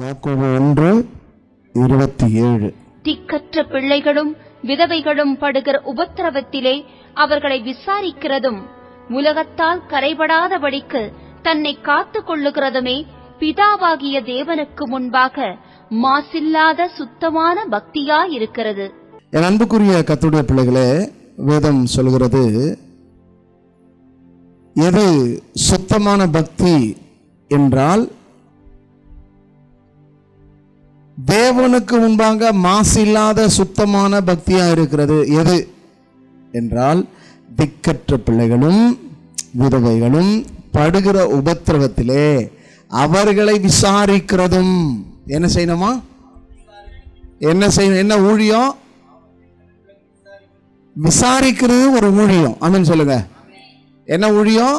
யாக்கோபு 1:27. திக்கற்ற பிள்ளைகளும் விதவைகளும் படுகிற உபத்திரவத்திலே அவர்களை விசாரிக்கிறதும் உலகத்தால் கரைபடாதபடிக்கு தன்னை காத்துக் கொள்ளுகிறதுமே பிதாவாகிய தேவனுக்கு முன்பாக மாசில்லாத சுத்தமான பக்தியாயிருக்கிறது. என் அன்புக்குரிய கர்த்தருடைய பிள்ளைகளே, வேதம் சொல்கிறது, எது சுத்தமான பக்தி என்றால் தேவனுக்கு முன்பாக மாசில்லாத சுத்தமான பக்தியா இருக்கிறது. எது என்றால் திக்கற்ற பிள்ளைகளும் விதவைகளும் படுகிற உபத்திரவத்திலே அவர்களை விசாரிக்கிறதும். என்ன செய்யணுமா? என்ன செய்யணும்? என்ன ஊழியம்? விசாரிக்கிறது ஒரு ஊழியம். ஆமென் சொல்லுங்க. என்ன ஊழியம்?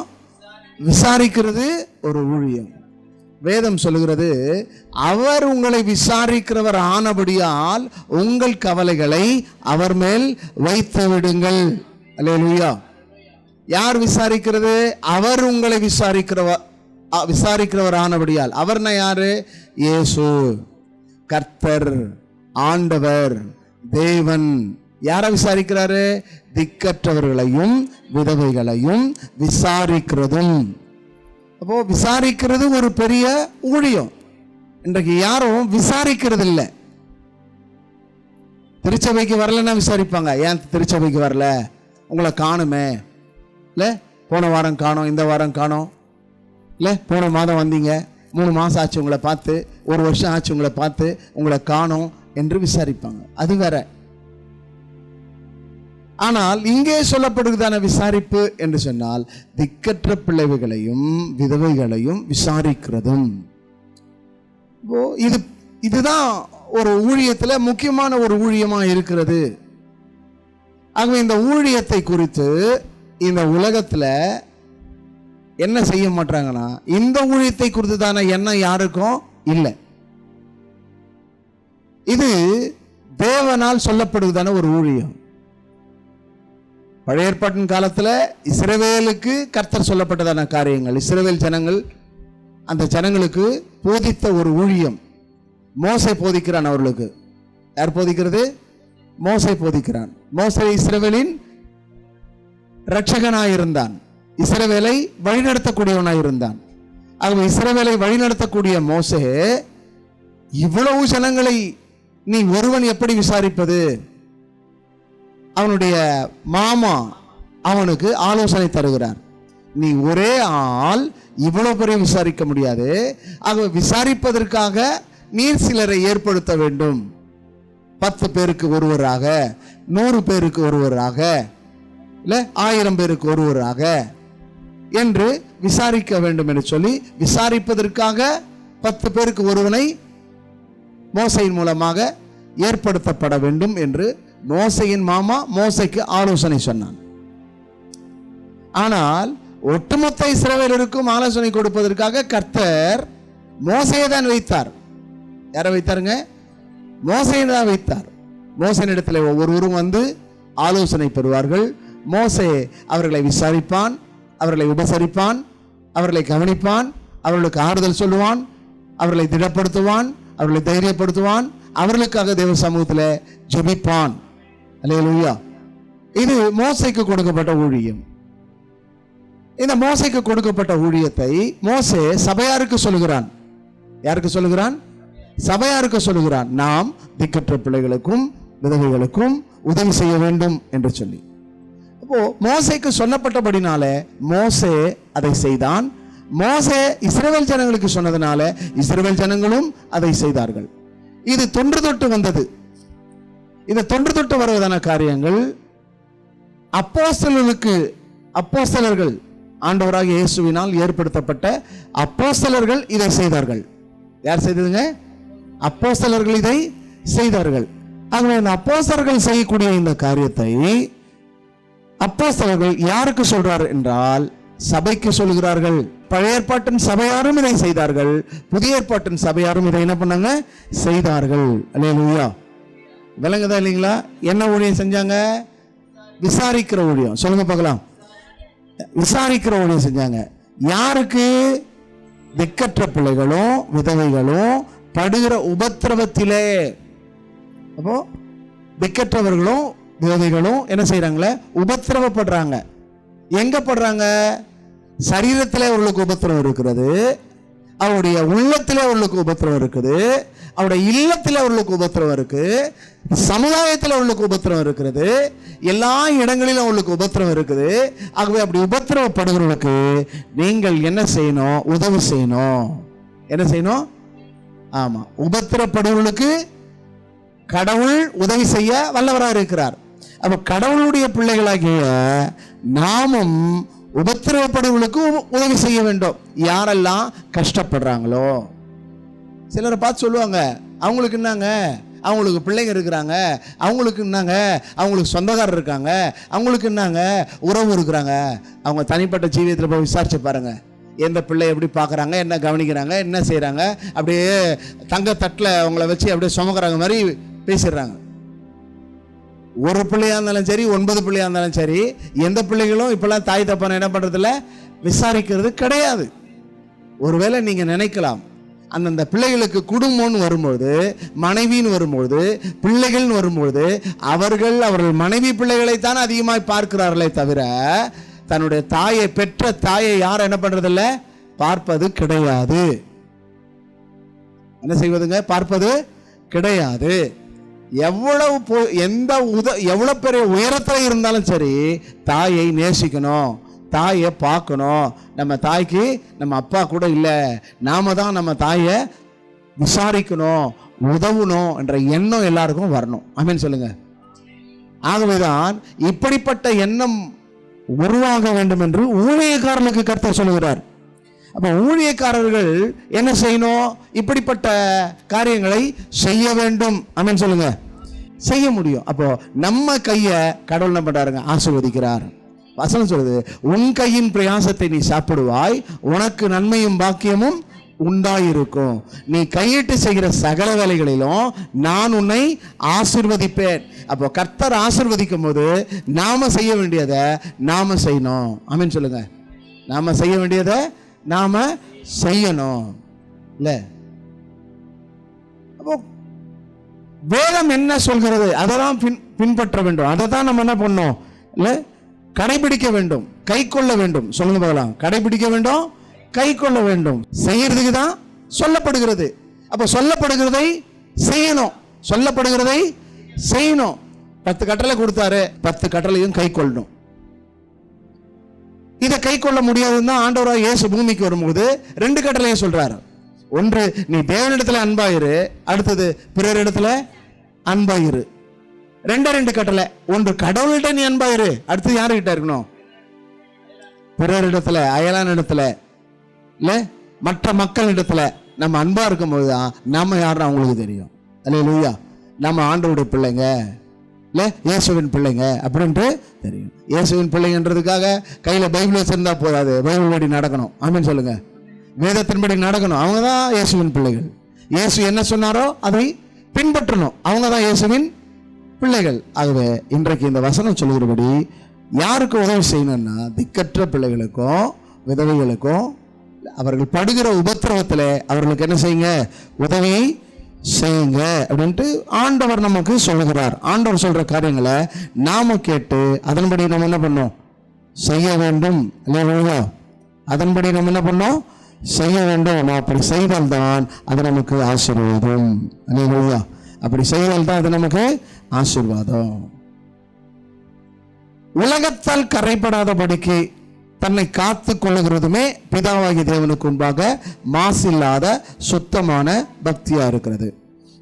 விசாரிக்கிறது ஒரு ஊழியம். வேதம் சொல்லுகிறது, அவர் உங்களை விசாரிக்கிறவர் ஆனபடியால் உங்கள் கவலைகளை அவர் மேல் வைத்து விடுங்கள். அல்லேலூயா. யார் விசாரிக்கிறது? அவர் உங்களை விசாரிக்கிறவர் ஆனபடியால். அவர்னா யாரு? இயேசு, கர்த்தர், ஆண்டவர், தேவன். யாரை விசாரிக்கிறாரு? திக்கற்றவர்களையும் விதவைகளையும் விசாரிக்கிறதும். அப்போ விசாரிக்கிறது ஒரு பெரிய ஊழியம். இன்றைக்கு யாரும் விசாரிக்கிறது இல்லை. திருச்சபைக்கு வரலன்னா விசாரிப்பாங்க. ஏன் திருச்சபைக்கு வரல? உங்களை காணுமே, இல்லை போன வாரம் காணோம், இந்த வாரம் காணோம், இல்லை போன மாதம் வந்தீங்க, 3 மாதம் ஆச்சு உங்களை பார்த்து, 1 வருஷம் ஆச்சு உங்களை பார்த்து, உங்களை காணோம் என்று விசாரிப்பாங்க. அது வேற. ஆனால் இங்கே சொல்லப்படுகிறதான விசாரிப்பு என்று சொன்னால் திக்கற்ற பிள்ளைகளையும் விதவைகளையும் விசாரிக்கிறதும். இதுதான் ஒரு ஊழியத்துல முக்கியமான ஒரு ஊழியமா இருக்கிறது. ஆகவே இந்த ஊழியத்தை குறித்து இந்த உலகத்துல என்ன செய்ய மாட்டாங்கன்னா, இந்த ஊழியத்தை குறித்து தானே எண்ணம் யாருக்கும் இல்லை. இது தேவனால் சொல்லப்படுவதான ஒரு ஊழியம். பழைய ஏற்பாட்டின் காலத்துல இஸ்ரவேலுக்கு கர்த்தர் சொல்லப்பட்டதான காரியங்கள், இஸ்ரவேல் ஜனங்கள், அந்த ஜனங்களுக்கு போதித்த ஒரு ஊழியம். மோசே போதிக்கிறான் அவர்களுக்கு. யார் போதிக்கிறது? மோசே போதிக்கிறான். மோசே இஸ்ரவேலின் இரட்சகனாயிருந்தான், இஸ்ரவேலை வழிநடத்தக்கூடியவனாயிருந்தான். ஆகவே இஸ்ரவேலை வழிநடத்தக்கூடிய மோசே, இவ்வளவு ஜனங்களை நீ ஒருவன் எப்படி விசாரிப்பது? அவனுடைய மாமா அவனுக்கு ஆலோசனை தருகிறார். நீ ஒரே ஆள் இவ்வளவு பெரிய விசாரிக்க முடியாது. ஆகவே விசாரிப்பதற்காக நீர் சிலரை ஏற்படுத்த வேண்டும். 10 பேருக்கு ஒருவராக, 100 பேருக்கு ஒருவராக, இல்ல 1000 பேருக்கு ஒருவராக என்று விசாரிக்க வேண்டும் என்று சொல்லி விசாரிப்பதற்காக 10 பேருக்கு ஒருவனை மோசையின் மூலமாக ஏற்படுத்தப்பட வேண்டும் என்று மோசையின் மாமா மோசைக்கு ஆலோசனை சொன்னான். ஆனால் ஒட்டுமொத்த இஸ்ரவேலருக்கும் ஆலோசனை கொடுப்பதற்காக கர்த்தர் மோசையை தான் வைத்தார். யாரை வைத்தாருங்க? மோசையை தான் வைத்தார். மோசையினிடத்தில் ஒவ்வொருவரும் வந்து ஆலோசனை பெறுவார்கள். மோசே அவர்களை விசாரிப்பான், அவர்களை உபசரிப்பான், அவர்களை கவனிப்பான், அவர்களுக்கு ஆறுதல் சொல்லுவான், அவர்களை திடப்படுத்துவான், அவர்களை தைரியப்படுத்துவான், அவர்களுக்காக தேவ சமூகத்தில் ஜெபிப்பான். அல்லேலூயா. இது மோசைக்கு கொடுக்கப்பட்ட ஊழியம். இந்த மோசைக்கு கொடுக்கப்பட்ட ஊழியத்தை மோசே சபையாருக்கு சொல்லுகிறான். யாருக்கு சொல்லுகிறான்? சபையாருக்கு சொல்லுகிறான். நாம் திக்கற்ற பிள்ளைகளுக்கும் விதவைகளுக்கும் உதவி செய்ய வேண்டும் என்று சொல்லி. அப்போ மோசைக்கு சொல்லப்பட்டபடினாலே மோசே அதை செய்தான். மோசே இஸ்ரவேல் ஜனங்களுக்கு சொன்னதுனால இஸ்ரவேல் ஜனங்களும் அதை செய்தார்கள். இது தொன்று தொட்டு வந்தது. இந்த தொன்று தொட்டு வருவதான காரியங்கள் அப்போஸ்தலர்கள், ஆண்டவராகிய இயேசுவினால் ஏற்படுத்தப்பட்ட அப்போஸ்தலர்கள் இதை செய்தார்கள். யார் செய்ததுங்க? அப்போஸ்தலர்கள் இதை செய்தார்கள். ஆகவே இந்த அப்போஸ்தலர்கள் செய்யக்கூடிய இந்த காரியத்தை அப்போஸ்தலர்கள் யாருக்கு சொல்றார் என்றால் சபைக்கு சொல்கிறார்கள். பழைய ஏற்பாட்டின் சபையாரும் இதை செய்தார்கள், புதிய ஏற்பாட்டின் சபையாரும் இதை என்ன பண்ணாங்க? செய்தார்கள். அல்லேலூயா. விளங்குதா இல்லைங்களா? என்ன ஊழியம் செஞ்சாங்க? விசாரிக்கிற ஊழியம். சொல்லுங்க பார்க்கலாம். விசாரிக்கிற ஊழியம் செஞ்சாங்க. யாருக்கு? திக்கற்ற பிள்ளைகளும் விதவைகளும் படுகிற உபத்திரவத்திலே. அப்போ திக்கற்றவர்களும் விதவைகளும் என்ன செய்யறாங்களே, உபத்திரவப்படுறாங்க. எங்க படுறாங்க? சரீரத்திலே அவர்களுக்கு உபத்திரவம் இருக்கிறது, அவருடைய உள்ளத்திலே அவர்களுக்கு உபத்திரவம் இருக்குது, அவருடைய இல்லத்திலே அவர்களுக்கு உபத்திரவம் இருக்கு, சமுதாயத்தில் அவர்களுக்கு உபத்திரவம் இருக்கிறது, எல்லா இடங்களிலும் அவர்களுக்கு உபத்திரவம் இருக்குது. ஆகவே அப்படி உபத்திரவப்படுகிறவர்களுக்கு நீங்கள் என்ன செய்யணும்? உதவி செய்யணும். என்ன செய்யணும்? ஆமா, உபத்திரப்படுகிறவர்களுக்கு கடவுள் உதவி செய்ய வல்லவராக இருக்கிறார். அப்ப கடவுளுடைய பிள்ளைகளாகிய நாமும் உபத்திரவப்படுவர்களுக்கு உதவி செய்ய வேண்டும். யாரெல்லாம் கஷ்டப்படுறாங்களோ, சிலரை பார்த்து சொல்லுவாங்க, அவங்களுக்கு என்னங்க, அவங்களுக்கு பிள்ளைங்க இருக்கிறாங்க, அவங்களுக்கு என்னங்க, அவங்களுக்கு சொந்தக்காரர் இருக்காங்க, அவங்களுக்கு என்னங்க உறவு இருக்கிறாங்க. அவங்க தனிப்பட்ட ஜீவியத்தில் போய் விசாரிச்சு பாருங்க, எந்த பிள்ளை எப்படி பார்க்குறாங்க, என்ன கவனிக்கிறாங்க, என்ன செய்கிறாங்க. அப்படியே தங்க தட்டில் அவங்கள வச்சு அப்படியே சுமக்கிறாங்க மாதிரி பேசிடுறாங்க. ஒரு பிள்ளையா இருந்தாலும் சரி, 9 பிள்ளையா இருந்தாலும் சரி, எந்த பிள்ளைகளும் இப்பெல்லாம் தாய் தப்பான என்ன பண்றதில்ல, விசாரிக்கிறது கிடையாது. ஒருவேளை நீங்க நினைக்கலாம், அந்தந்த பிள்ளைகளுக்கு குடும்பம்னு வரும்போது, மனைவின்னு வரும்போது, பிள்ளைகள்னு வரும்போது அவர்கள் மனைவி பிள்ளைகளைத்தான் அதிகமாக பார்க்கிறார்களே தவிர தன்னுடைய தாயை, பெற்ற தாயை யாரும் என்ன பண்றதில்ல, பார்ப்பது கிடையாது. என்ன செய்வதுங்க? பார்ப்பது கிடையாது. எவ்வளவு பெரிய உயரத்தில் இருந்தாலும் சரி, தாயை நேசிக்கணும், தாயை பார்க்கணும். நம்ம தாய்க்கு நம்ம அப்பா கூட இல்லை, நாம தான் நம்ம தாயை விசாரிக்கணும், உதவணும் என்ற எண்ணம் எல்லாருக்கும் வரணும். ஆமென் சொல்லுங்க. ஆகவேதான் இப்படிப்பட்ட எண்ணம் உருவாக வேண்டும் என்று ஊழியக்காரர்களுக்கு கர்த்தர் சொல்லுகிறார். அப்ப ஊழியக்காரர்கள் என்ன செய்யணும்? இப்படிப்பட்ட காரியங்களை செய்ய வேண்டும். ஆமென் சொல்லுங்க. செய்ய முடியும். அப்போ நம்ம கையை கடவுள் என்ன பண்றாருங்க? ஆசீர்வதிக்கிறார். வசனம் சொல்லுது, உன் கையின் பிரயாசத்தை நீ சாப்பிடுவாய், உனக்கு நன்மையும் பாக்கியமும் உண்டாயிருக்கும். நீ கையிட்டு செய்கிற சகல வேலைகளிலும் நான் உன்னை ஆசீர்வதிப்பேன். அப்போ கர்த்தர் ஆசீர்வதிக்கும் போது நாம செய்ய வேண்டியதை நாம செய்யணும். ஆமென் சொல்லுங்க. நாம செய்ய வேண்டியதை நாம செய்யணும். இல்ல, அப்போ வேதம் என்ன சொல்கிறது அதை தான் பின்பற்ற வேண்டும். அதை தான் நம்ம என்ன பண்ணோம்? இல்ல, கடைபிடிக்க வேண்டும், கை கொள்ள வேண்டும். சொல்லுங்க பார்க்கலாம். கடைபிடிக்க வேண்டும், கை கொள்ள வேண்டும். செய்யறதுக்கு தான் சொல்லப்படுகிறது. அப்ப சொல்லப்படுகிறதை செய்யணும், சொல்லப்படுகிறதை செய்யணும். 10 கட்டளை கொடுத்தாரு, 10 கட்டளையும் கை கொள்ளணும். இதை கை கொள்ள முடியாதுன்னு தான் ஆண்டவராக இயேசு பூமிக்கு வரும்போது 2 கட்டளையை சொல்றாரு. ஒன்று, நீ தேவனிடத்துல அன்பாயிரு, அடுத்தது பிறரிடத்துல அன்பாயிரு. 2 கட்டளை. ஒன்று, கடவுள்கிட்ட நீ அன்பாயிரு, அடுத்து யாருக்கிட்ட இருக்கணும்? பிறரிடத்துல, அயலான இடத்துல, இல்ல மற்ற மக்கள் இடத்துல நம்ம அன்பா இருக்கும் போதுதான் நம்ம யாருன்னு அவங்களுக்கு தெரியும். அல்லேலூயா. நம்ம ஆண்டவருடைய பிள்ளைங்க, இல்ல இயேசுவின் பிள்ளைங்க அப்படின்ட்டு தெரியும். இயேசுவின் பிள்ளைங்கன்றதுக்காக கையில பைபிள் வச்சிருந்தா போதாது, பைபிள் படி நடக்கணும். ஆமென் சொல்லுங்க. வேதத்தின்படி நடக்கணும். அவங்க தான் இயேசுவின் பிள்ளைகள். இயேசு என்ன சொன்னாரோ அதை பின்பற்றணும். அவங்க தான் இயேசுவின் பிள்ளைகள். ஆகவே இன்றைக்கு இந்த வசனம் சொல்லுகிறபடி யாருக்கு உதவி செய்யணும்னா, திக்கற்ற பிள்ளைகளுக்கும் விதவைகளுக்கும் அவர்கள் படுகிற உபத்திரவத்தில் அவர்களுக்கு என்ன செய்யுங்க? உதவியை செய்யுங்க அப்படின்ட்டு ஆண்டவர் நமக்கு சொல்லுகிறார். ஆண்டவர் சொல்ற காரியங்களை நாம கேட்டு அதன்படி நம்ம என்ன பண்ணோம்? செய்ய வேண்டும். இல்லையா? அதன்படி நம்ம என்ன பண்ணோம்? செய்ய வேண்டும். அப்படி செய்தால்தான் அது நமக்கு ஆசீர்வாதம். இல்லையா? அப்படி செய்தால்தான் அது நமக்கு ஆசீர்வாதம். உலகத்தால் கரைப்படாதபடிக்கு தன்னை காத்து கொள்ளுகிறதுமே பிதாவாகிய தேவனுக்கு முன்பாக மாசில்லாத சுத்தமான பக்தியா இருக்கிறது.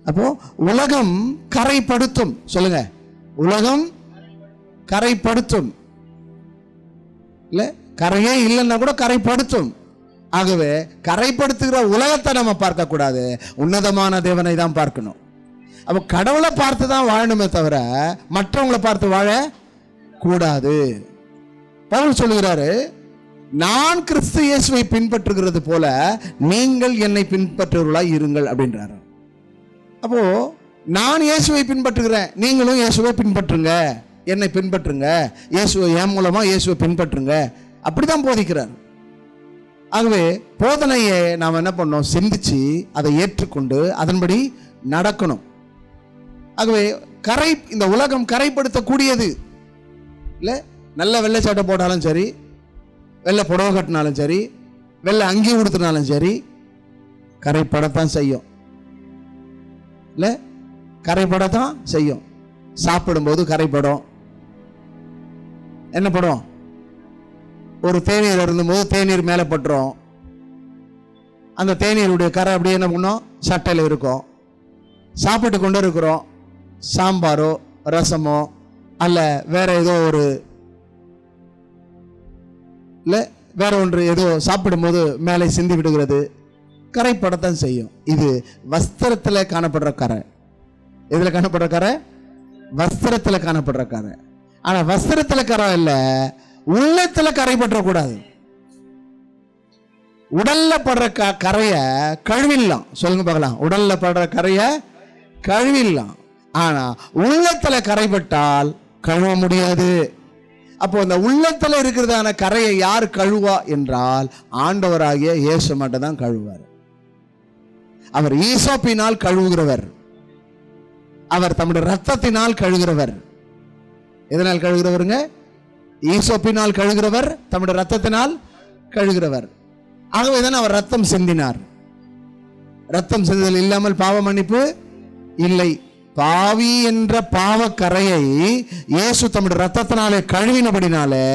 அப்போ உலகம் கரைப்படுத்தும். சொல்லுங்க, உலகம் கரைப்படுத்தும். இல்ல, கரையே இல்லைன்னா கூட கரைப்படுத்தும். ஆகவே கரைப்படுத்துகிற உலகத்தை நம்ம பார்க்க கூடாது, உன்னதமான தேவனை தான் பார்க்கணும். அப்போ கடவுளை பார்த்து தான் வாழணுமே தவிர மற்றவங்களை பார்த்து வாழ கூடாது. பவுல் சொல்லுகிறாரு, நான் கிறிஸ்து இயேசுவை பின்பற்றுகிறது போல நீங்கள் என்னை பின்பற்றுவர்களாய் இருங்கள் அப்படின்றாரு. அப்போ நான் இயேசுவை பின்பற்றுகிறேன், நீங்களும் இயேசுவை பின்பற்றுங்க, என்னை பின்பற்றுங்க, இயேசுவை என் மூலமா இயேசுவை பின்பற்றுங்க, அப்படிதான் போதிக்கிறார். ஆகவே போதனையை நாம் என்ன பண்ணோம், சிந்திச்சு அதை ஏற்றுக்கொண்டு அதன்படி நடக்கணும். ஆகவே இந்த உலகம் கரைப்படுத்தக்கூடியது இல்லை. நல்ல வெள்ளை சட்டை போட்டாலும் சரி, வெள்ளை புடவை கட்டினாலும் சரி, வெள்ளை அங்கி உடுத்தினாலும் சரி, கரைப்படத்தான் செய்யும் இல்லை. கரைப்படத்தான் செய்யும். சாப்பிடும்போது கரைப்படும். என்ன படும்? ஒரு தேநீர் இருந்தபோது தேநீர் மேலே பட்டுரும். அந்த தேநீருடைய கரை அப்படியே என்ன பண்ணும், சட்டையில் இருக்கும். சாப்பிட்டு கொண்டு இருக்கிறோம், சாம்பாரோ ரசமோ அல்ல வேற ஏதோ ஒரு இல்லை வேற ஒன்று ஏதோ சாப்பிடும்போது மேலே சிந்தி விடுகிறது, கரைப்படத்தான் செய்யும். இது வஸ்திரத்தில் காணப்படுற கரை. இதில் காணப்படுற கரை வஸ்திரத்தில் காணப்படுற கரை. ஆனால் வஸ்திரத்தில் கரை இல்லை, உள்ளத்தில் கரைப்பற்றக்கூடாது. உடல்ல படுற கரைய கழுவிடலாம். சொல்லுங்க பார்க்கலாம். உடல்ல படுற கரைய கழுவிடலாம். ஆனா உள்ளத்துல கரைப்பட்டால் கழுவ முடியாது. அப்போ இந்த உள்ளத்துல இருக்கிறதான கரையை யார் கழுவா என்றால் ஆண்டவராகிய இயேசு மட்டும் தான் கழுவார். அவர் ஈசோப்பினால் கழுவுகிறவர். அவர் தம்முடைய ரத்தத்தினால் கழுகிறவர். எதனால் கழுகிறவருங்க? ஈசோப்பினால் கழுகிறவர், தம்முடைய ரத்தத்தினால் கழுகிறவர். ஆகவேதான் அவர் ரத்தம் சிந்தினார். ரத்தம் சிந்துதல் இல்லாமல் பாவ மன்னிப்பு இல்லை. பாவி என்ற பாவ கரையை இயேசு தம்முடைய ரத்தத்தினாலே கழுவினபடினாலே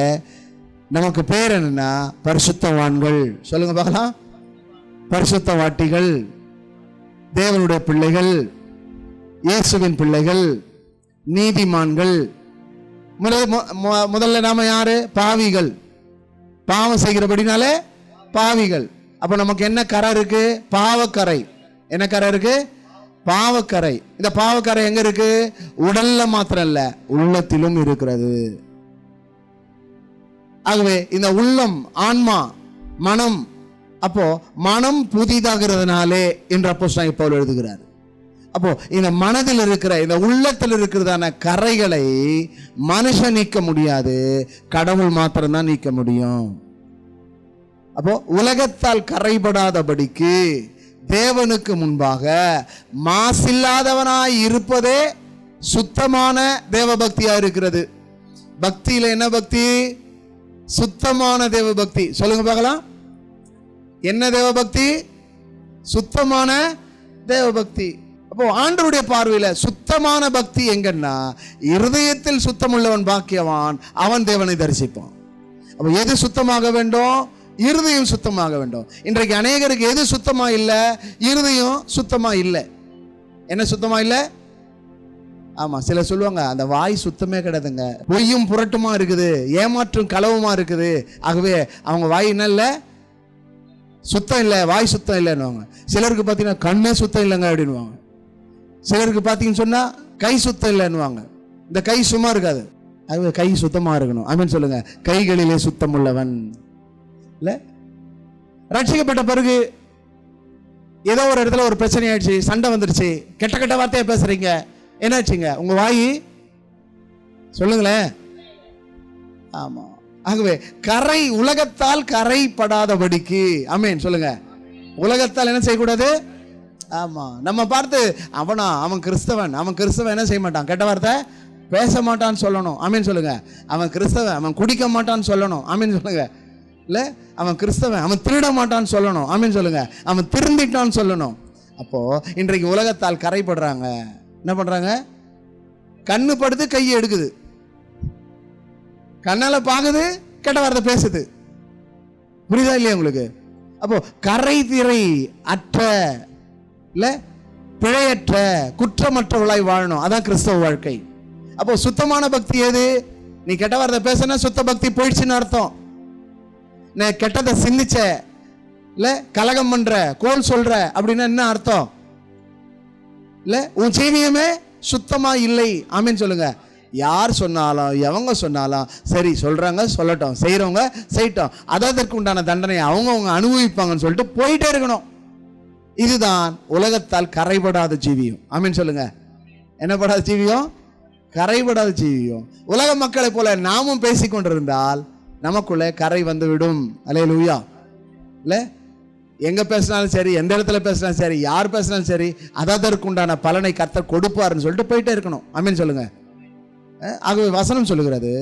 நமக்கு பேர் என்னன்னா பரிசுத்தவான்கள். சொல்லுங்க பார்க்கலாம். பரிசுத்தவாட்டிகள், தேவனுடைய பிள்ளைகள், இயேசுவின் பிள்ளைகள், நீதிமான்கள். முதல்ல நாம யாரு? பாவிகள். பாவம் செய்கிறபடினாலே பாவிகள். அப்ப நமக்கு என்ன கரை இருக்கு? பாவக்கரை. என்ன கரை இருக்கு? பாவக்கரை. இந்த பாவக்கரை எங்க இருக்கு? உடல்ல மாத்திரம் இல்ல, உள்ளத்திலும் இருக்கிறது. ஆகவே இந்த உள்ளம், ஆன்மா, மனம், அப்போ மனம் புதிதாகிறதுனாலே என்று அப்போஸ்தலன் பவுல் எழுதுகிறார். அப்போ இந்த மனதில் இருக்கிற, இந்த உள்ளத்தில் இருக்கிறதான கரைகளை மனுஷன் நீக்க முடியாது, கடவுள் மாத்திரம்தான் நீக்க முடியும். அப்போ உலகத்தால் கரைபடாதபடிக்கு தேவனுக்கு முன்பாக மாசில்லாதவனாய் இருப்பதே சுத்தமான தேவ பக்தியா இருக்கிறது. பக்தியில என்ன பக்தி? சுத்தமான தேவ பக்தி. சொல்லுங்க பார்க்கலாம். என்ன தேவ பக்தி? சுத்தமான தேவ பக்தி. அப்போ ஆண்டவருடைய பார்வையில சுத்தமான பக்தி எங்கன்னா, இருதயத்தில் சுத்தம் உள்ளவன் பாக்கியவான், அவன் தேவனை தரிசிப்பான். அப்போ எது சுத்தமாக வேண்டும்? இருதயம் சுத்தமாக வேண்டும். இன்றைக்கு அநேகருக்கு எது சுத்தமா இல்லை? இருதயம் சுத்தமா இல்லை. என்ன சுத்தமா இல்லை? ஆமா, சில சொல்லுவாங்க அந்த வாய் சுத்தமே கிடையாதுங்க, பொய்யும் புரட்டுமா இருக்குது, ஏமாற்றும் களவுமா இருக்குது. ஆகவே அவங்க வாய் என்ன இல்லை? சுத்தம் இல்லை, வாய் சுத்தம் இல்லைன்னுவாங்க. சிலருக்கு பார்த்தீங்கன்னா கண்ணே சுத்தம் இல்லைங்க அப்படின்வாங்க. சிலருக்கு பார்த்தீங்கன்னு சொன்னா கை சுத்தம் இல்லைன்னுவாங்க. இந்த கை சும்மா இருக்காது, ஆகவே கை சுத்தமா இருக்கணும். ஆமென் சொல்லுங்க. கைகளிலே சுத்தம் உள்ளவன் இல்லை. ரட்சிக்கப்பட்ட பிறகு ஏதோ ஒரு இடத்துல ஒரு பிரச்சனை ஆயிடுச்சு, சண்டை வந்துருச்சு, கெட்ட கெட்ட வார்த்தையை பேசுறீங்க, என்னாச்சுங்க? உங்க வாய் சொல்லுங்களேன். ஆமா. ஆகவே கரை, உலகத்தால் கரைப்படாதபடிக்கு. ஆமென் சொல்லுங்க. உலகத்தால் என்ன செய்யக்கூடாது? ஆமா. நம்ம பார்த்து அவன் கிறிஸ்தவன், என்ன செய்ய மாட்டான், கெட்ட வார்த்தை பேச மாட்டான்னு சொல்லணும். ஆமென் சொல்லுங்க. அவன் கிறிஸ்தவன், அவன் குடிக்க மாட்டான்னு சொல்லணும். ஆமென் சொல்லுங்க. இல்ல, அவன் கிறிஸ்தவன், அவன் திருட மாட்டான்னு சொல்லணும். ஆமென் சொல்லுங்க. அவன் திருந்திட்டான்னு சொல்லணும். அப்போ இன்றைக்கு உலகத்தால் கரைப்படுறாங்க. என்ன பண்றாங்க? கண்ணு படுத்து கையை எடுக்குது, கண்ணால பாக்குது, கெட்ட வார்த்தை பேசுது. புரியுதா இல்லையா உங்களுக்கு? அப்போ கரை திரை அற்ற, இல்ல பிழையற்ற, குற்றமற்றவளாய் வாழணும். அதான் கிறிஸ்தவ வாழ்க்கை. அப்போ சுத்தமான பக்தி எது? நீ கெட்ட வார்த்தை பேசினா சுத்த பக்தி போயிடுச்சுன்னு அர்த்தம். நீ கெட்டதை சிந்திச்ச, இல்ல கலகம் பண்ற, கோல் சொல்ற அப்படின்னா என்ன அர்த்தம்? இல்ல உன் ஜீவியமே சுத்தமா இல்லை. ஆமென் சொல்லுங்க. யார் சொன்னாலும் எவங்க சொன்னாலும் சரி, சொல்றாங்க சொல்லட்டும், செய்யறவங்க செய்யட்டும், அதற்கு உண்டான தண்டனை அவங்க அனுபவிப்பாங்கன்னு சொல்லிட்டு போயிட்டே இருக்கணும். இதுதான் உலகத்தால் கரைபடாத ஜீவியம். ஆமென் சொல்லுங்க. என்ன படாத ஜீவியம்? கரைபடாத ஜீவியம். உலக மக்களை போல நாமும் பேசிக்கொண்டிருந்தால் நமக்குள்ளே கரை வந்துவிடும். அல்லேலூயா. இல்லை எங்க பேசினாலும் சரி, எந்த இடத்துல பேசினாலும் சரி, யார் பேசினாலும் சரி, அதற்கு உண்டான பலனை கர்த்தர் கொடுப்பாருன்னு சொல்லிட்டு போயிட்டே இருக்கணும். ஆமென் சொல்லுங்க. ஆகவே வசனம் சொல்லுகிறது,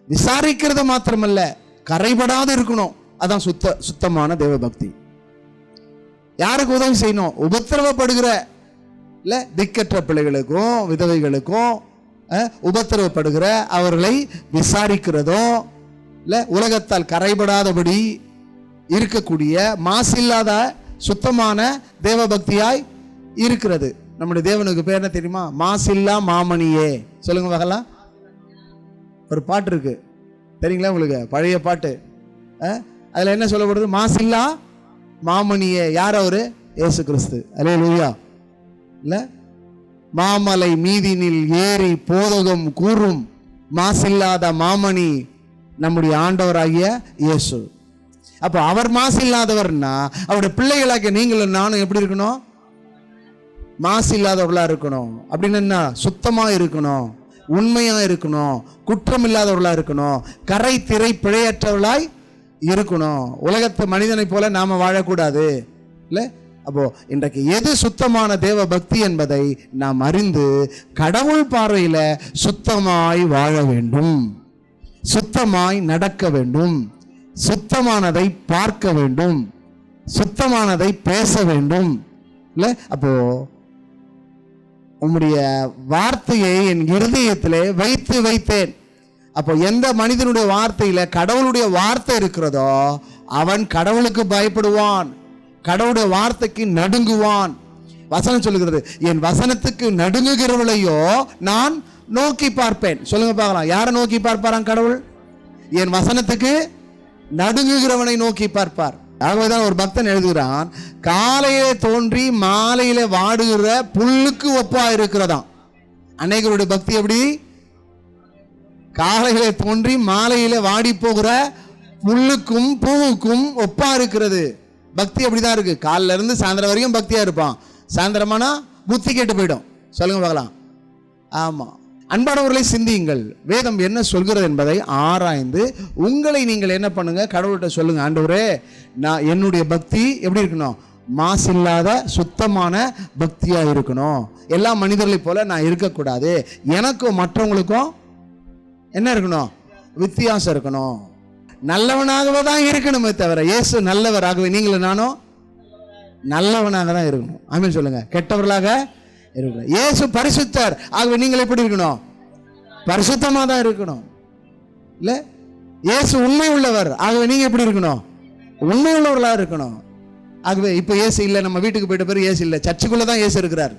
விசாரிக்கிறது மாத்திரமல்ல, கரைபடாது இருக்கணும். அதான் சுத்தமான தேவ பக்தி. யாருக்கு உதவி செய்யணும்? உபத்திரவப்படுகிற இல்ல திக்கற்ற பிள்ளைகளுக்கும் விதவைகளுக்கும் உபத்திரவப்படுகிற அவர்களை விசாரிக்கிறதும் இல்ல உலகத்தால் கரைபடாதபடி இருக்கக்கூடிய மாசில்லாத சுத்தமான தேவ பக்தியாய் இருக்கிறது. நம்முடைய தேவனுக்கு பேர் என்ன தெரியுமா? மாசில்லா மாமணியே. சொல்லுங்க பார்க்கலாம். ஒரு பாட்டு இருக்கு தெரியுங்களா உங்களுக்கு? பழைய பாட்டு. அதுல என்ன சொல்லப்படுது? மாசில்லா மாமணியே. யார் அவரு? இயேசு கிறிஸ்து. அல்லேலூயா. இல்ல மாமலை மீதினில் ஏறி போதகம் கூறும் மாசில்லாத மாமணி நம்முடைய ஆண்டவராகிய இயேசு. அப்போ அவர் மாசு இல்லாதவர்னா அவருடைய பிள்ளைகளாக நீங்களும் நானும் எப்படி இருக்கணும்? மாசு இல்லாதவர்களா இருக்கணும். அப்படின்னு என்ன? சுத்தமா இருக்கணும், உண்மையா இருக்கணும், குற்றம் இல்லாதவர்களா இருக்கணும், கரை திரை பிழையற்றவர்களாய் இருக்கணும். உலகத்து மனிதனை போல நாம வாழக்கூடாது. இல்ல அப்போ இன்றைக்கு எது சுத்தமான தேவ பக்தி என்பதை நாம் அறிந்து கடவுள் பார்வையில சுத்தமாய் வாழ வேண்டும், சுத்தமாய் நடக்க வேண்டும், சுத்தமானதை பார்க்க வேண்டும், சுத்தமானதை பேச வேண்டும். இல்ல அப்போ உம்முடைய வார்த்தையை என் இருதயத்திலே வைத்து வைத்தேன். அப்போ எந்த மனிதனுடைய வார்த்தையில கடவுளுடைய வார்த்தை இருக்கிறதோ அவன் கடவுளுக்கு பயப்படுவான், கடவுளுடைய வார்த்தைக்கு நடுங்குவான். வசனம் சொல்லுகிறது, என் வசனத்துக்கு நடுங்குகிறவளையோ நான் நோக்கி பார்ப்பேன். சொல்லுங்க பார்க்கலாம். யாரை நோக்கி பார்ப்பாராம் கடவுள்? என் வசனத்துக்கு நடுங்குகிறவனை நோக்கி பார்ப்பார். ஆகவேதான் ஒரு பக்தன் எழுதுகிறான், காலையிலே தோன்றி மாலையில வாடுகிற புல்லுக்கு ஒப்பா இருக்கிறதாம். அநேகருடைய பக்தி எப்படி? காலையிலே தோன்றி மாலையில வாடி போகிற புல்லுக்கும் பூவுக்கும் ஒப்பா இருக்கிறது. பக்தி அப்படிதான் இருக்கு. காலில இருந்து சாயந்தரம் வரைக்கும் பக்தியா இருப்பான், சாயந்தரமானா புத்தி கேட்டு போயிடும். சொல்லுங்க பார்க்கலாம். ஆமா, அன்பானவர்களை சிந்தியுங்கள். வேதம் என்ன சொல்கிறது என்பதை ஆராய்ந்து உங்களை நீங்கள் என்ன பண்ணுங்க? கடவுள்கிட்ட சொல்லுங்க, ஆண்டவரே நான் என்னுடைய பக்தி எப்படி இருக்கணும்? மாசில்லாத சுத்தமான பக்தியா இருக்கணும். எல்லா மனிதர்களை போல நான் இருக்கக்கூடாது. எனக்கும் மற்றவங்களுக்கும் என்ன இருக்கணும்? வித்தியாசம் இருக்கணும். நல்லவனாகவே தான் இருக்கணுமே தவிர, இயேசு நல்லவராகவே நீங்களும் நானும் நல்லவனாக தான் இருக்கணும். ஆமென் சொல்லுங்க. கெட்டவர்களாக இருக்கணும். இயேசு பரிசுத்தர், ஆகவே நீங்கள் எப்படி இருக்கணும்? பரிசுத்தமா தான் இருக்கணும். இல்ல இயேசு உண்மை உள்ளவர், ஆகவே நீங்க எப்படி இருக்கணும்? உண்மை உள்ளவர்களா இருக்கணும். ஆகவே இப்ப இயேசு இல்ல, நம்ம வீட்டுக்கு போயிட்ட பிறகு இயேசு இல்ல, சர்ச்சுக்குள்ளதான் இயேசு இருக்கிறார்.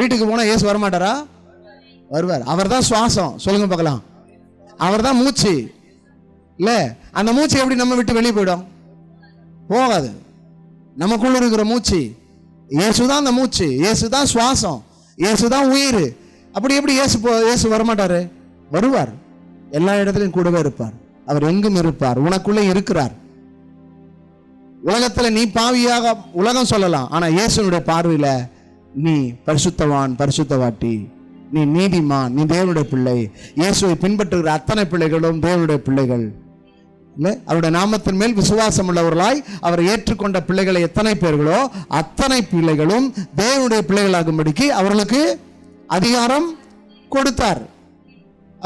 வீட்டுக்கு போனா இயேசு வரமாட்டாரா? வருவார். அவர் தான் சுவாசம். சொல்லுங்க பார்க்கலாம். அவர் தான் மூச்சு. இல்ல அந்த மூச்சு எப்படி நம்ம விட்டு வெளியே போயிடும்? போகாது. நமக்குள்ள இருக்கிற மூச்சு இயேசுதான். அந்த மூச்சு இயேசுதான், சுவாசம் இயேசுதான், உயிர். அப்படி எப்படி இயேசு வரமாட்டாரு? வருவார். எல்லா இடத்துலையும் கூடவே இருப்பார். அவர் எங்கும் இருப்பார், உனக்குள்ளே இருக்கிறார். உலகத்துல நீ பாவியாக உலகம் சொல்லலாம், ஆனா இயேசுனுடைய பார்வையில நீ பரிசுத்தவான், பரிசுத்தவாட்டி, நீ நீதிமான், நீ தேவனுடைய பிள்ளை. இயேசுவை பின்பற்றுகிற அத்தனை பிள்ளைகளும் தேவனுடைய பிள்ளைகள். அவருடைய நாமத்தின் மேல் விசுவாசம் உள்ளவர்களாய் அவரை ஏற்றுக்கொண்ட பிள்ளைகளை எத்தனை பேர்களோ அத்தனை பிள்ளைகளும் தேவனுடைய பிள்ளைகளாகும்படிக்கு அவர்களுக்கு அதிகாரம் கொடுத்தார்.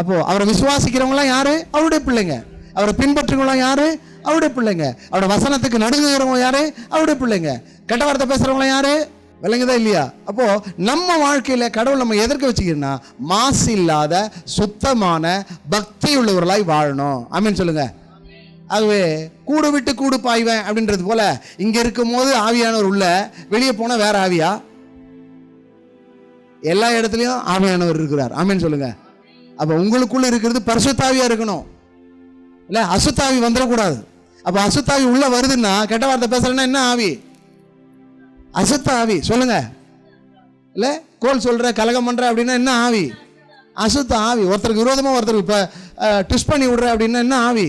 அப்போ அவரை விசுவாசிக்கிறவங்களாம் யாரு? அவருடைய பிள்ளைங்க. அவரை பின்பற்றுறவங்களாம் யாரு? அவருடைய பிள்ளைங்க. அவருடைய வசனத்துக்கு நடுங்குகிறவங்க யாரு? அவருடைய பிள்ளைங்க. கெட்ட வார்த்தை பேசுறவங்களாம் யாரு? விளங்குதா இல்லையா? அப்போ நம்ம வாழ்க்கையில கடவுள் நம்ம எதற்கு வச்சுக்கிறோம்னா, மாசு இல்லாத சுத்தமான பக்தி உள்ளவர்களாய் வாழணும். ஆமென் சொல்லுங்க. ஆகவே கூடு விட்டு கூடு பாய்வேன் அப்படின்றது போல இங்க இருக்கும் போது ஆவியானவர் உள்ள, வெளியே போனா வேற ஆவியா? எல்லா இடத்துலயும் ஆவியானவர் இருக்கிறார். ஆமென் சொல்லுங்க. அப்ப உங்களுக்குள்ள இருக்கிறது பரிசுத்தாவியா இருக்கணும். இல்ல அசுத்தாவி வந்துடக்கூடாது. அப்ப அசுத்தாவி உள்ள வருதுன்னா, கெட்ட வார்த்தை பேசுறேன்னா என்ன ஆவி? அசுத்த ஆவி. சொல்லுங்க. இல்ல கோல் சொல்ற, கலகம் பண்ற அப்படின்னா என்ன ஆவி? அசுத்த ஆவி. ஒருத்தருக்கு விரோதமா ஒருத்தருக்கு இப்ப ட்விஸ்ட் பண்ணி விடுற அப்படின்னா என்ன ஆவி?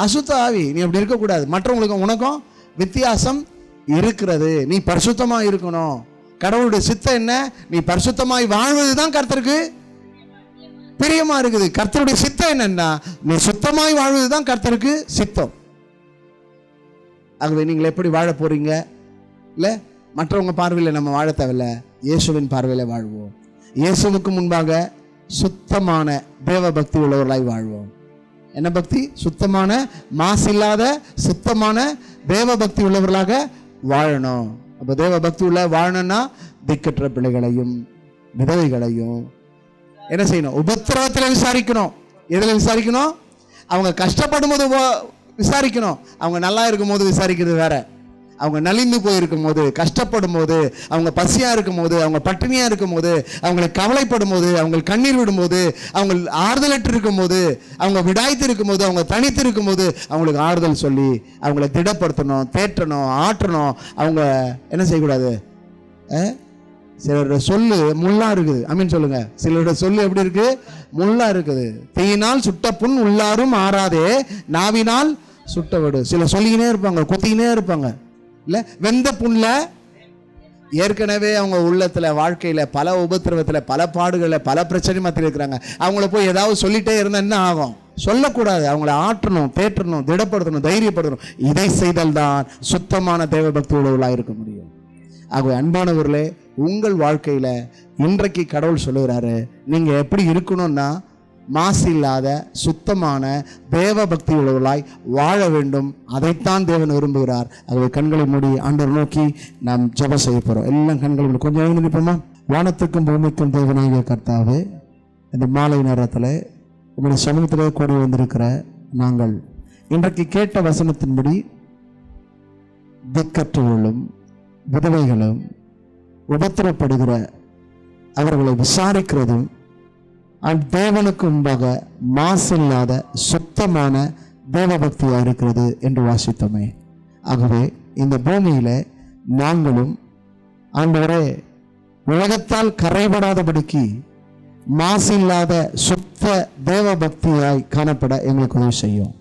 அசுத்த ஆவி. நீ அப்படி இருக்கக்கூடாது. மற்றவங்களுக்கும் உனக்கும் வித்தியாசம் இருக்கிறது. நீ பரிசுத்தமா இருக்கணும். கடவுளுடைய சித்தம் என்ன? நீ பரிசுத்தமாய் வாழ்வதுதான் கர்த்தருக்கு பிரியமா இருக்குது. கர்த்தருடைய சித்தம் என்னன்னா, நீ சுத்தமாய் வாழ்வதுதான் கர்த்தருக்கு சித்தம். ஆகவே நீங்கள் எப்படி வாழ போறீங்க? இல்லை மற்றவங்க பார்வையில் நம்ம வாழ தேவையில்ல, இயேசுவின் பார்வையில் வாழ்வோம். இயேசுவுக்கு முன்பாக சுத்தமான தேவ பக்தி உள்ளவர்களாய் வாழ்வோம். என்ன பக்தி? சுத்தமான, மாசில்லாத சுத்தமான தேவ பக்தி உள்ளவர்களாக வாழணும். அப்போ தேவ பக்தி உள்ள வாழணும்னா திக்கற்ற பிள்ளைகளையும் விதவைகளையும் என்ன செய்யணும்? உபத்திரவத்தில் விசாரிக்கணும். எதில் விசாரிக்கணும்? அவங்க கஷ்டப்படும் போது விசாரிக்கணும். அவங்க நல்லா இருக்கும் போது விசாரிக்கிறது வேற. அவங்க நலிந்து போயிருக்கும் போது, கஷ்டப்படும் போது, அவங்க பசியா இருக்கும் போது, அவங்க பட்டினியா இருக்கும் போது, அவங்களை கவலைப்படும் போது, அவங்க கண்ணீர் விடும் போது, அவங்க ஆறுதலற்று இருக்கும் போது, அவங்க விடாய்த்து இருக்கும் போது, அவங்க தனித்து இருக்கும் போது அவங்களுக்கு ஆறுதல் சொல்லி அவங்கள திடப்படுத்தணும், தேற்றணும், ஆற்றணும். அவங்க என்ன செய்யக்கூடாது? சிலரோட சொல்லு முள்ளா இருக்குது. அமீன் சொல்லுங்க. சிலரோட சொல்லு எப்படி இருக்கு? முள்ளா இருக்குது. தீயினால் சுட்ட புண் உள்ளாரும் ஆறாதே, நாவினால் சுட்ட விடு. சில சொல்லிக்கினே இருப்பாங்க, கொத்திக்கினே இருப்பாங்க. இல்ல வெந்த புண்ல ஏற்கனவே அவங்க உள்ளத்துல வாழ்க்கையில பல உபத்திரவத்துல, பல பாடுகள்ல, பல பிரச்சனை மாத்திர இருக்கிறாங்க. அவங்கள போய் ஏதாவது சொல்லிட்டே இருந்தா என்ன ஆகும்? சொல்லக்கூடாது. அவங்கள ஆற்றணும், தேற்றணும், திடப்படுத்தணும், தைரியப்படுத்தணும். இதை செய்தால் தான் சுத்தமான தேவ பக்தி உள்ளவர்களாக இருக்க முடியும். ஆகவே அன்பானவர்களே, உங்கள் வாழ்க்கையில இன்றைக்கு கடவுள் சொல்லுகிறாரு, நீங்க எப்படி இருக்கணும்னா மாசு இல்லாத சுத்தமான தேவ பக்தி உள்ளவர்களாய் வாழ வேண்டும். அதைத்தான் தேவன் விரும்புகிறார். ஆகவே கண்களை மூடி ஆண்டவர் நோக்கி நாம் ஜெபம் செய்ய போறோம். எல்லாம் கண்களை மூடி கொஞ்சம் எழுந்து நிற்போமா? வானத்துக்கும் பூமிக்கும் தேவனாகிய கர்த்தாவே, இந்த மாலை நேரத்தில் உங்களுடைய சமூகத்தில் கூடி வந்திருக்கிற நாங்கள் இன்றைக்கு கேட்ட வசனத்தின்படி திக்கற்றவர்களும் விதவைகளும் உபத்திரப்படுகிற அவர்களை விசாரிக்கிறதும் தேவனுக்கு முன்பாக மாசில்லாத சுத்தமான தேவபக்தியாக இருக்கிறது என்று வாசித்தோமே. ஆகவே இந்த பூமியில நாங்களும் ஆண்டவரே உலகத்தால் கரைபடாதபடிக்கு மாசில்லாத சுத்த தேவபக்தியாய் காணப்பட எங்களுக்கு உதவி செய்யும்.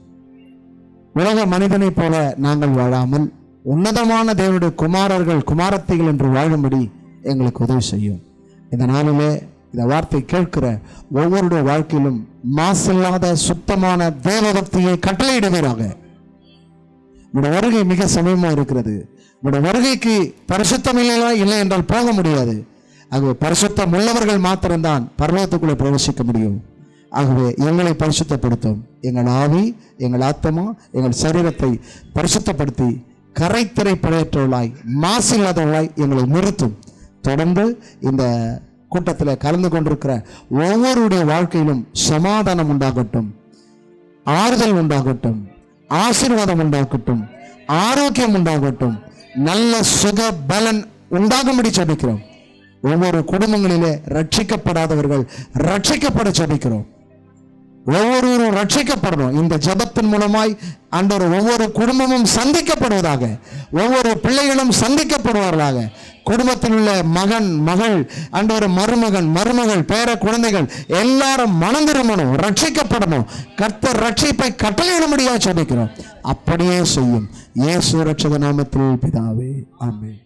உலக மனிதனை போல நாங்கள் வாழாமல் உன்னதமான தேவனுடைய குமாரர்கள் குமாரத்திகள் என்று வாழும்படி எங்களுக்கு உதவி செய்யும். இந்த நாளிலே இந்த வார்த்தை கேட்கிற ஒவ்வொருடைய வாழ்க்கையிலும் மாசில்லாத சுத்தமான தேவபக்தியை கட்டளையிடுவீராக. உங்களுடைய வருகை மிக சமயமா இருக்கிறது. உங்களுடைய வருகைக்கு பரிசுத்தம் இல்லை என்றால் போக முடியாது. ஆகவே பரிசுத்தம் உள்ளவர்கள் மாத்திரம்தான் பரலோகத்துக்குள்ளே பிரவேசிக்க முடியும். ஆகவே எங்களை பரிசுத்தப்படுத்தும். எங்கள் ஆவி, எங்கள் ஆத்மா, எங்கள் சரீரத்தை பரிசுத்தப்படுத்தி கரைத்திரை பழையற்றவர்களாய் மாசில்லாதவர்களாய் எங்களை நிறுத்தும். தொடர்ந்து இந்த கூட்டத்தில் கலந்து கொண்டிருக்கிற ஒவ்வொருடைய வாழ்க்கையிலும் சமாதானம் உண்டாகட்டும், ஆறுதல் உண்டாகட்டும், ஆசீர்வாதம் உண்டாகட்டும், ஆரோக்கியம் உண்டாகட்டும், நல்ல சுக பலன் உண்டாகும்படி ஜெபிக்கிறோம். ஒவ்வொரு குடும்பங்களிலே ரட்சிக்கப்படாதவர்கள் ரட்சிக்கப்பட ஜெபிக்கிறோம். ஒவ்வொருவரும் ரட்சிக்கப்படணும். இந்த ஜெபத்தின் மூலமாய் ஆண்டவர் ஒவ்வொரு குடும்பமும் சந்திக்கப்படுவதாக, ஒவ்வொரு பிள்ளைகளும் சந்திக்கப்படுவார்களாக. குடும்பத்தில் உள்ள மகன், மகள், ஆண்டவர் மருமகன், மருமகள், பேர குழந்தைகள் எல்லாரும் மனம் திரும்பணும், ரட்சிக்கப்படணும். கர்த்தர் ரட்சிப்பை கட்டளையிடும்படியாக ஜெபிக்கிறோம். அப்படியே செய்யும். இயேசு ரட்சக நாமத்தில் பிதாவே, ஆமென்.